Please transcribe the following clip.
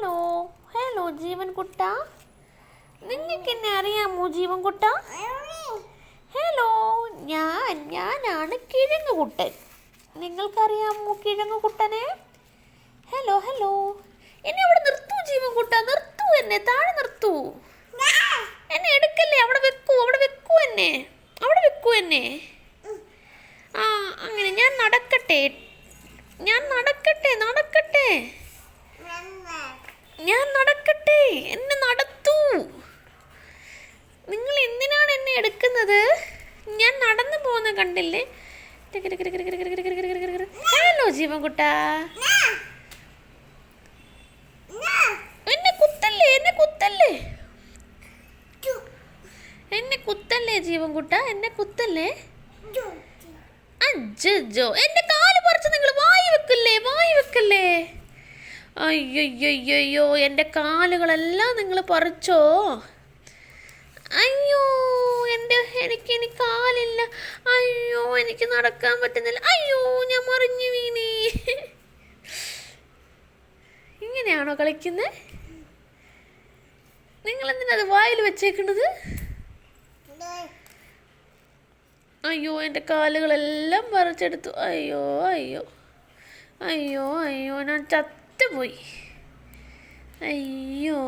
Hello hello ജീവൻ കുട്ട, നിങ്ങൾക്ക് എന്നെ അറിയാമോ ജീവൻ കുട്ട? ഹലോ, ഞാനാണ് കിഴങ്ങുകുട്ടൻ. നിങ്ങൾക്കറിയാമോ കിഴങ്ങുകുട്ടനെ? ഹലോ ഹലോ, എന്നെ അവിടെ നിർത്തൂ ജീവൻ കുട്ട, നിർത്തൂ, എന്നെ താഴെ നിർത്തൂ. എന്നെ എടുക്കല്ലേ, അവിടെ വെക്കൂ എന്നെ, അവിടെ വെക്കൂ എന്നെ. ആ അങ്ങനെ ഞാൻ നടക്കട്ടെ, നടക്കട്ടെ, ഞാൻ നടക്കട്ടെ, എന്നെ നടത്തൂ. നിങ്ങൾ എന്തിനാണ് എന്നെ എടുക്കുന്നത്? ഞാൻ നടന്നു പോകുന്ന കണ്ടില്ലേ? ഹലോ ജീവൻകുട്ട, എന്നെ കുത്തല്ലേ ജീവൻകുട്ട, എന്നെ കുത്തല്ലേ. അജ്ജോ, എന്റെ കാല് പറിച്ച് നിങ്ങൾ വായി വെക്കല്ലേ. അയ്യോ, എൻ്റെ കാലുകളെല്ലാം നിങ്ങൾ പറിച്ചോ? അയ്യോ, എനിക്ക് കാലില്ല. അയ്യോ, എനിക്ക് നടക്കാൻ പറ്റുന്നില്ല. അയ്യോ, ഞാൻ മറിഞ്ഞു വീണേ. ഇങ്ങനെയാണോ കളിക്കുന്നത്? നിങ്ങൾ എന്തിനാ വായിൽ വെച്ചേക്കുന്നത്? അയ്യോ, എൻ്റെ കാലുകളെല്ലാം പറിച്ചെടുത്തു. അയ്യോ, ഞാൻ ചത്തുപോയി. അയ്യോ.